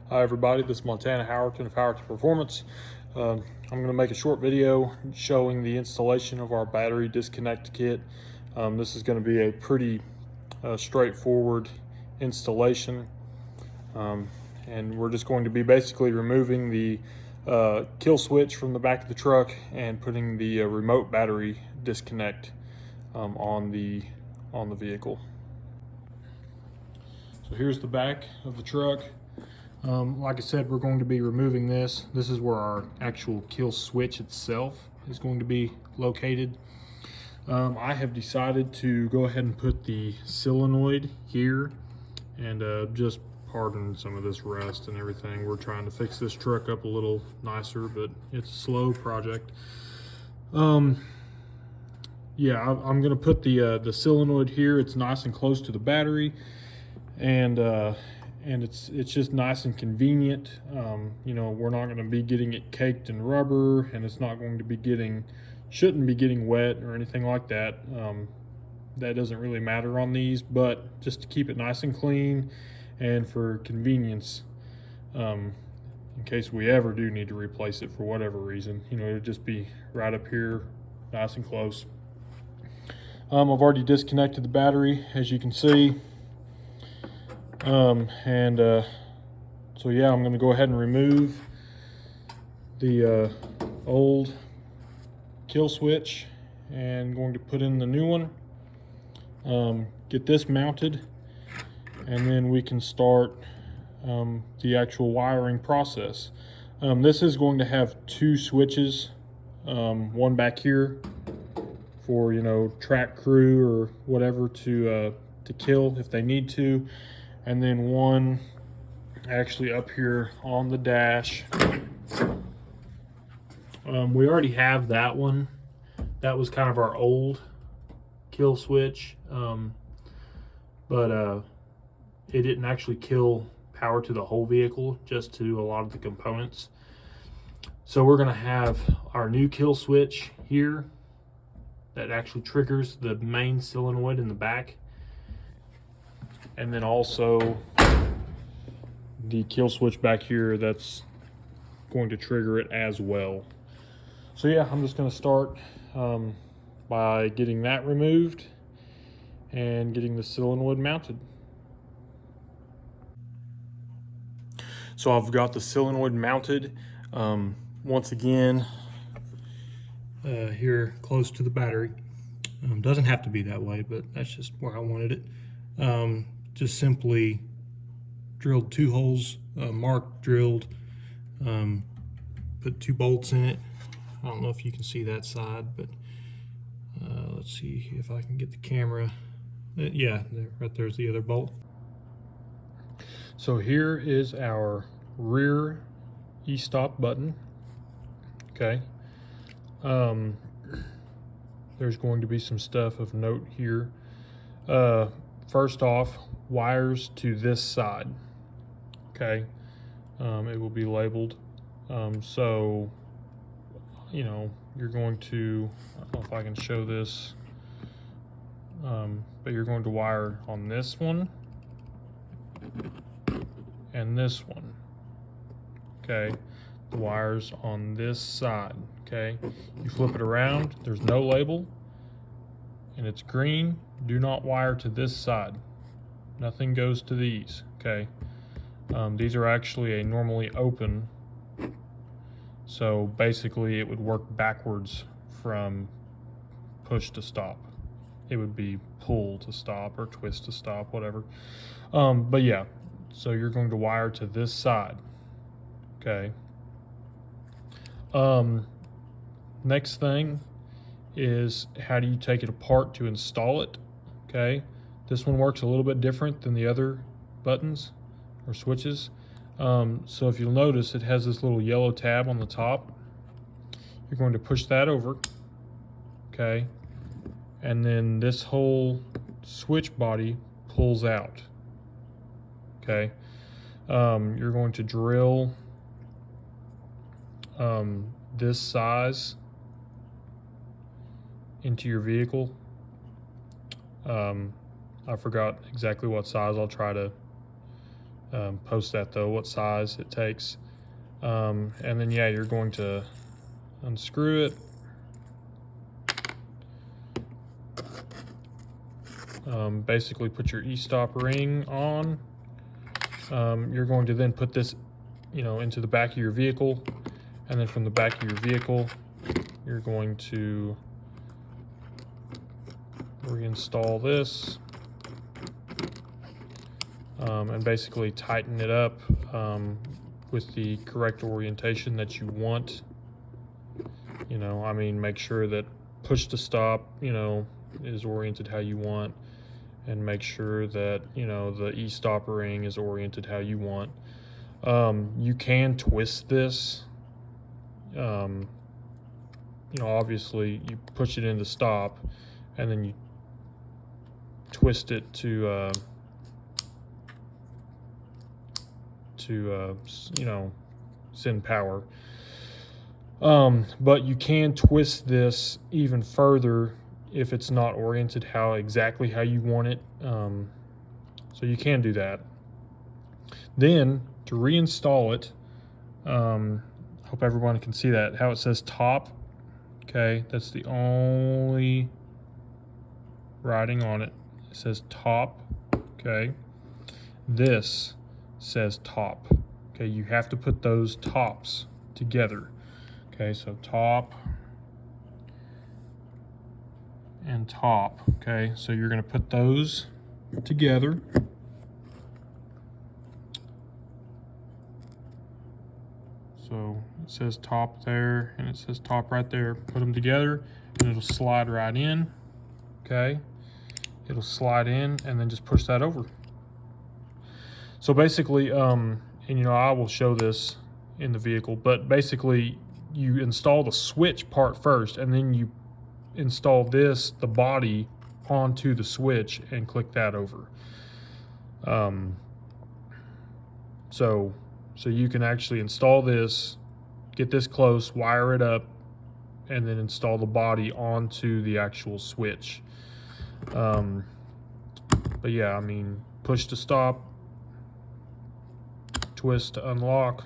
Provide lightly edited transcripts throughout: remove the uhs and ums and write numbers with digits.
Hi everybody, this is Montana Howerton of Howerton Performance. I'm going to make a short video showing the installation of our battery disconnect kit. This is going to be a pretty straightforward installation, and we're just going to be basically removing the kill switch from the back of the truck and putting the remote battery disconnect on the vehicle. So here's the back of the truck. Like I said, we're going to be removing this. This is where our actual kill switch itself is going to be located. I have decided to go ahead and put the solenoid here, and just pardon some of this rust and everything. We're trying to fix this truck up a little nicer, but it's a slow project. Yeah, I'm gonna put the solenoid here. It's nice and close to the battery, and it's just nice and convenient. You know, we're not going to be getting it caked in rubber, and it's not going to be shouldn't be getting wet or anything like that. That doesn't really matter on these, but just to keep it nice and clean and for convenience, in case we ever do need to replace it for whatever reason, you know, it'll just be right up here, nice and close. I've already disconnected the battery, as you can see. So yeah, I'm going to go ahead and remove the old kill switch and going to put in the new one. Get this mounted, and then we can start the actual wiring process. This is going to have two switches, one back here for, you know, track crew or whatever to kill if they need to, and then one actually up here on the dash. We already have that one. That was kind of our old kill switch, but it didn't actually kill power to the whole vehicle, just to a lot of the components. So we're gonna have our new kill switch here that actually triggers the main solenoid in the back, and then also the kill switch back here that's going to trigger it as well. So yeah, I'm just going to start by getting that removed and getting the solenoid mounted. So I've got the solenoid mounted, once again, here close to the battery. Doesn't have to be that way, but that's just where I wanted it. Just simply drilled two holes, mark drilled, put two bolts in it. I don't know if you can see that side, but let's see if I can get the camera. Yeah, right there's the other bolt. So here is our rear e-stop button. Okay. There's going to be some stuff of note here. First off, wires to this side. Okay, it will be labeled. So, you know, you're going to, I don't know if I can show this, but you're going to wire on this one and this one. Okay, the wires on this side. Okay, you flip it around, there's no label, and it's green. Do not wire to this side. Nothing goes to these. Okay. These are actually normally open, so basically it would work backwards from push to stop. It would be pull to stop or twist to stop, whatever. But yeah, so you're going to wire to this side. Okay. Next thing is, how do you take it apart to install it? Okay. This one works a little bit different than the other buttons or switches. So if you'll notice, it has this little yellow tab on the top. You're going to push that over, okay, and then this whole switch body pulls out. Okay, you're going to drill this size into your vehicle. I forgot exactly what size. I'll try to post that though, what size it takes. And then yeah, you're going to unscrew it. Basically put your e-stop ring on. You're going to then put this, into the back of your vehicle, and then from the back of your vehicle, you're going to reinstall this, and basically tighten it up with the correct orientation that you want. Make sure that push to stop, is oriented how you want, and make sure that, the e-stop ring is oriented how you want. You can twist this. Obviously you push it into stop, and then you twist it to send power. But you can twist this even further if it's not oriented exactly how you want it. So you can do that. Then to reinstall it, hope everyone can see that, how it says top. Okay, that's the only writing on it. It says top. Okay, this says top. Okay, you have to put those tops together. Okay, so top and top. Okay, so you're going to put those together. So it says top there, and it says top right there. Put them together, and it'll slide right in. Okay, it'll slide in, and then just push that over. So basically, and I will show this in the vehicle, but basically you install the switch part first, and then you install the body onto the switch and click that over. So you can actually install this, get this close, wire it up, and then install the body onto the actual switch. But yeah, push to stop, twist to unlock,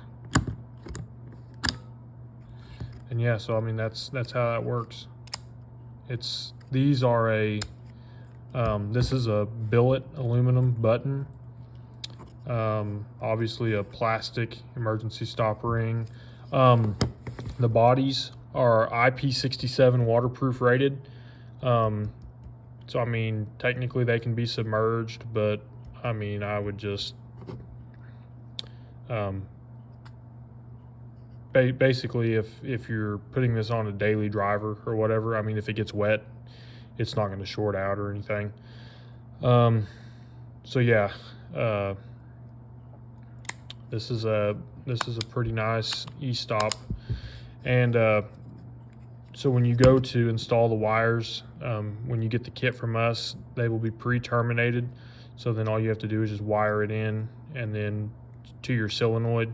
and yeah, so that's how that works. These are this is a billet aluminum button. Obviously a plastic emergency stop ring. The bodies are IP67 waterproof rated. So technically they can be submerged, but I would just basically if you're putting this on a daily driver or whatever, if it gets wet, it's not going to short out or anything. So yeah, this is a pretty nice e-stop. And so when you go to install the wires, when you get the kit from us, they will be pre-terminated. So then all you have to do is just wire it in, and then to your solenoid.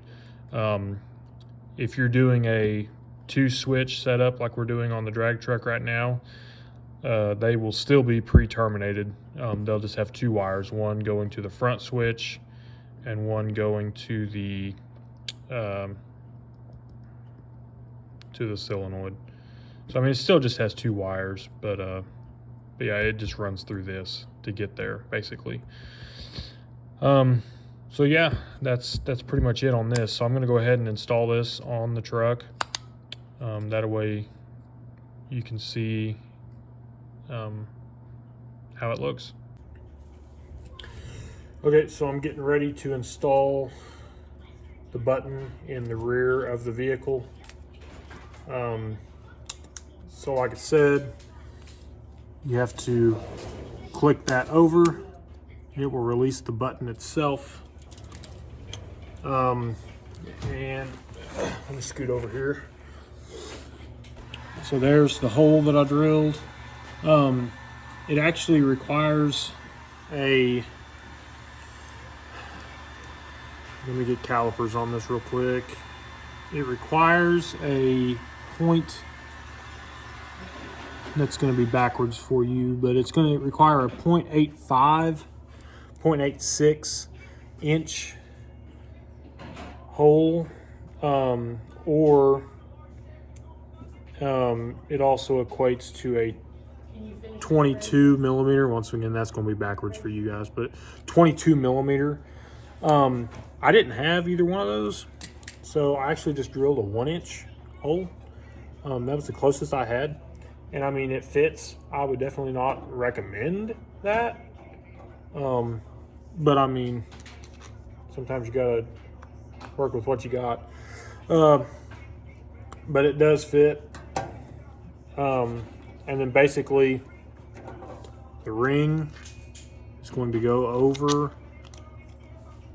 If you're doing a 2-switch setup like we're doing on the drag truck right now, they will still be pre-terminated. They'll just have 2 wires, one going to the front switch and one going to the solenoid. So it still just has 2 wires, but yeah, it just runs through this to get there basically. So yeah, that's pretty much it on this. So I'm gonna go ahead and install this on the truck. That way you can see how it looks. Okay, so I'm getting ready to install the button in the rear of the vehicle. So like I said, you have to click that over. It will release the button itself. And let me scoot over here. So there's the hole that I drilled. It actually requires let me get calipers on this real quick. It requires a point that's going to be backwards for you, but it's going to require a 0.85, 0.86 inch hole, or it also equates to a 22 millimeter. Once again, that's going to be backwards for you guys, but 22 millimeter. I didn't have either one of those, so I actually just drilled a 1-inch hole. That was the closest I had, and I mean, it fits. I would definitely not recommend that, but I mean, sometimes you gotta work with what you got. But it does fit. And then basically the ring is going to go over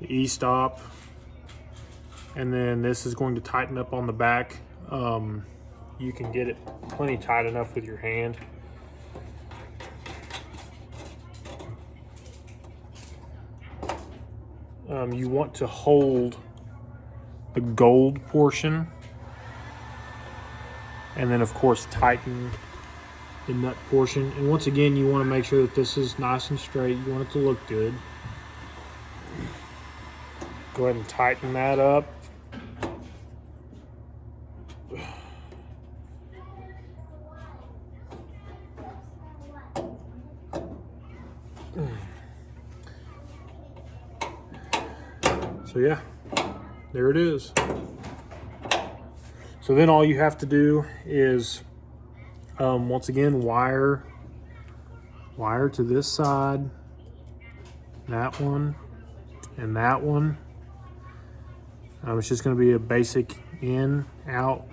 the E-stop, and then this is going to tighten up on the back. You can get it plenty tight enough with your hand. You want to hold the gold portion, and then of course tighten the nut portion. And once again, you want to make sure that this is nice and straight. You want it to look good. Go ahead and tighten that up. So yeah, there it is. So then all you have to do is, once again, wire to this side, that one, and that one. It's just going to be a basic in, out.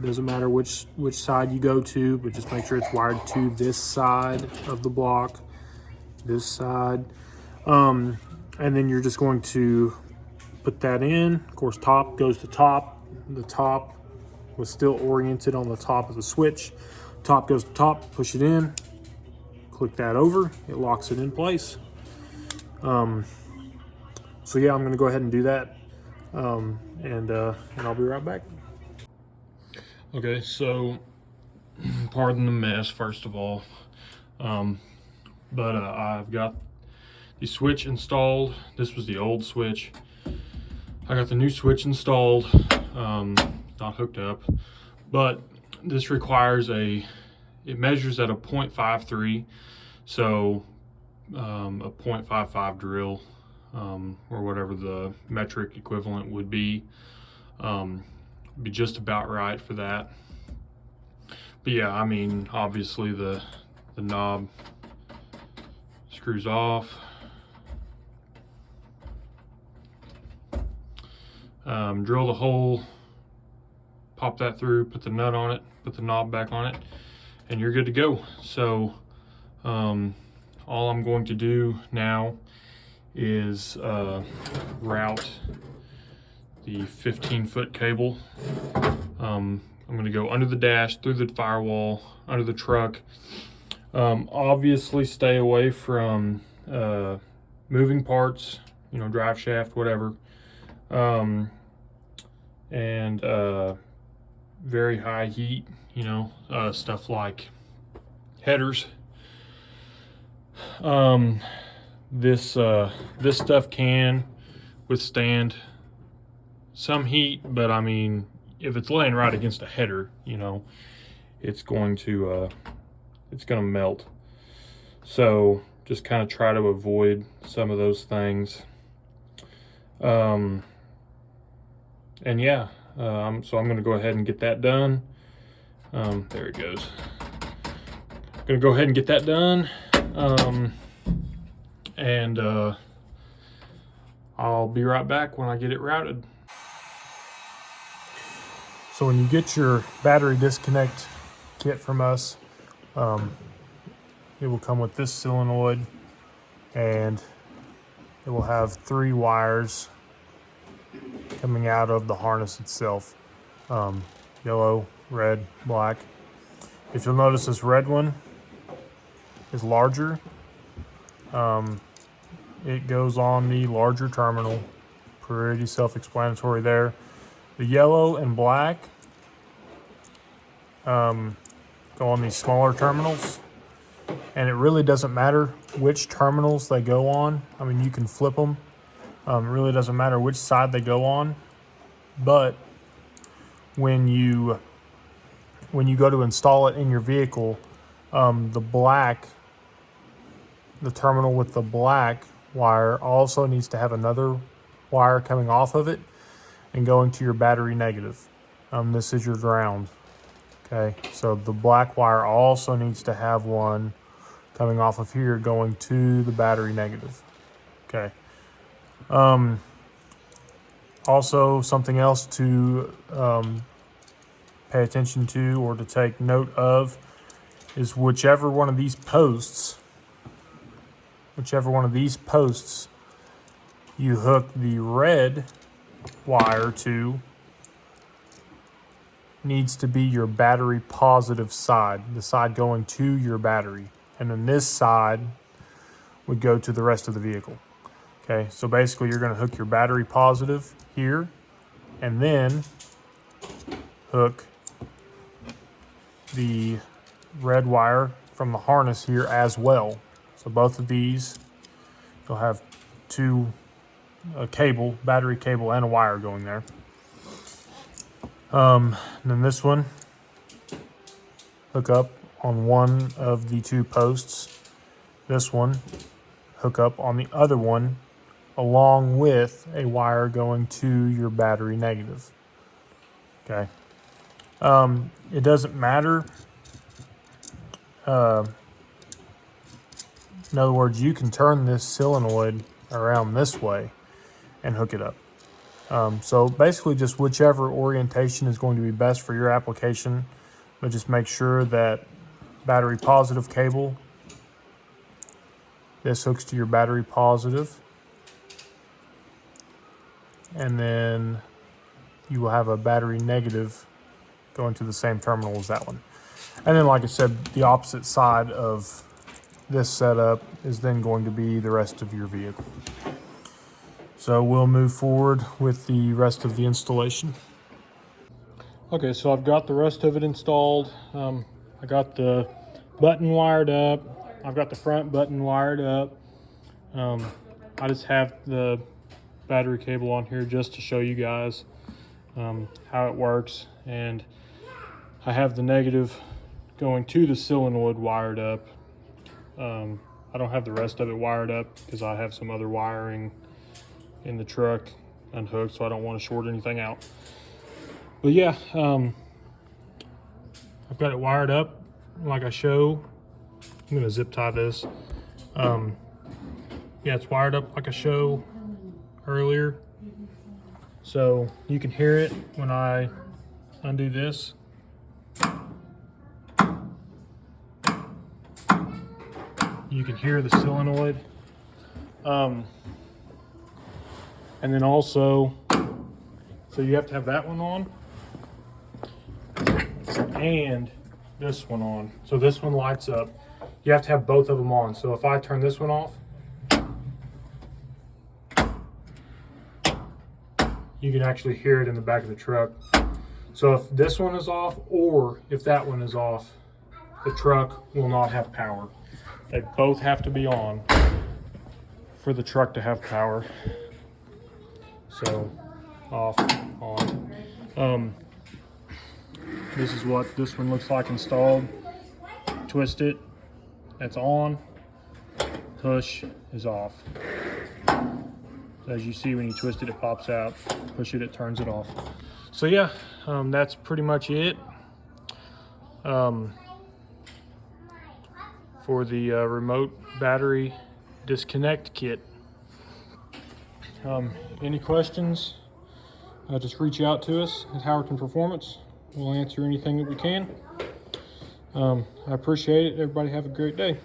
Doesn't matter which side you go to, but just make sure it's wired to this side of the block, this side. And then you're just going to put that in. Of course, top goes to top. The top was still oriented on the top of the switch. Top goes to top, push it in, click that over, it locks it in place. So yeah, I'm gonna go ahead and do that, and I'll be right back. Okay, so pardon the mess, first of all, but I've got the switch installed. This was the old switch. I got the new switch installed, not hooked up, but this requires it measures at a 0.53, so a 0.55 drill, or whatever the metric equivalent would be just about right for that. But yeah, I mean, obviously the knob screws off. Drill the hole, pop that through, put the nut on it, put the knob back on it, and you're good to go. So all I'm going to do now is route the 15-foot cable. I'm going to go under the dash, through the firewall, under the truck. Obviously stay away from moving parts, drive shaft, whatever. And very high heat, stuff like headers. This stuff can withstand some heat, but I mean, if it's laying right against a header, it's going to melt. So just kind of try to avoid some of those things. And yeah, so I'm gonna go ahead and get that done. There it goes. Gonna go ahead and get that done. And I'll be right back when I get it routed. So when you get your battery disconnect kit from us, it will come with this solenoid, and it will have 3 wires coming out of the harness itself, yellow, red, black. If you'll notice, this red one is larger. It goes on the larger terminal, pretty self-explanatory there. The yellow and black go on these smaller terminals, and it really doesn't matter which terminals they go on. I mean, you can flip them. It really doesn't matter which side they go on. But when you go to install it in your vehicle, the terminal with the black wire also needs to have another wire coming off of it and going to your battery negative. This is your ground. Okay, so the black wire also needs to have one coming off of here going to the battery negative. Okay. Also, something else to pay attention to or to take note of is whichever one of these posts you hook the red wire to needs to be your battery positive side, the side going to your battery. And then this side would go to the rest of the vehicle. Okay, so basically you're going to hook your battery positive here and then hook the red wire from the harness here as well. So both of these, you'll have a battery cable and a wire going there. And then this one, hook up on one of the two posts. This one, hook up on the other one, along with a wire going to your battery negative. Okay. It doesn't matter. In other words, you can turn this solenoid around this way and hook it up. So basically just whichever orientation is going to be best for your application, but just make sure that battery positive cable, this hooks to your battery positive, and then you will have a battery negative going to the same terminal as that one. And then, like I said, the opposite side of this setup is then going to be the rest of your vehicle. So we'll move forward with the rest of the installation. Okay, so I've got the rest of it installed. I got the button wired up. I've got the front button wired up. I just have the battery cable on here just to show you guys how it works. And I have the negative going to the solenoid wired up. I don't have the rest of it wired up because I have some other wiring in the truck unhooked, so I don't want to short anything out. But yeah, I've got it wired up like I show. I'm gonna zip tie this. Yeah, it's wired up like I show earlier. So you can hear it when I undo this. You can hear the solenoid. And then also, so you have to have that one on and this one on. So this one lights up. You have to have both of them on. So if I turn this one off, you can actually hear it in the back of the truck. So if this one is off or if that one is off, the truck will not have power. They both have to be on for the truck to have power. So off, on. This is what this one looks like installed. Twist it, that's on. Push is off. As you see, when you twist it, it pops out. Push it, it turns it off. So yeah, that's pretty much it for the remote battery disconnect kit. Any questions, just reach out to us at Howerton Performance. We'll answer anything that we can. I appreciate it. Everybody have a great day.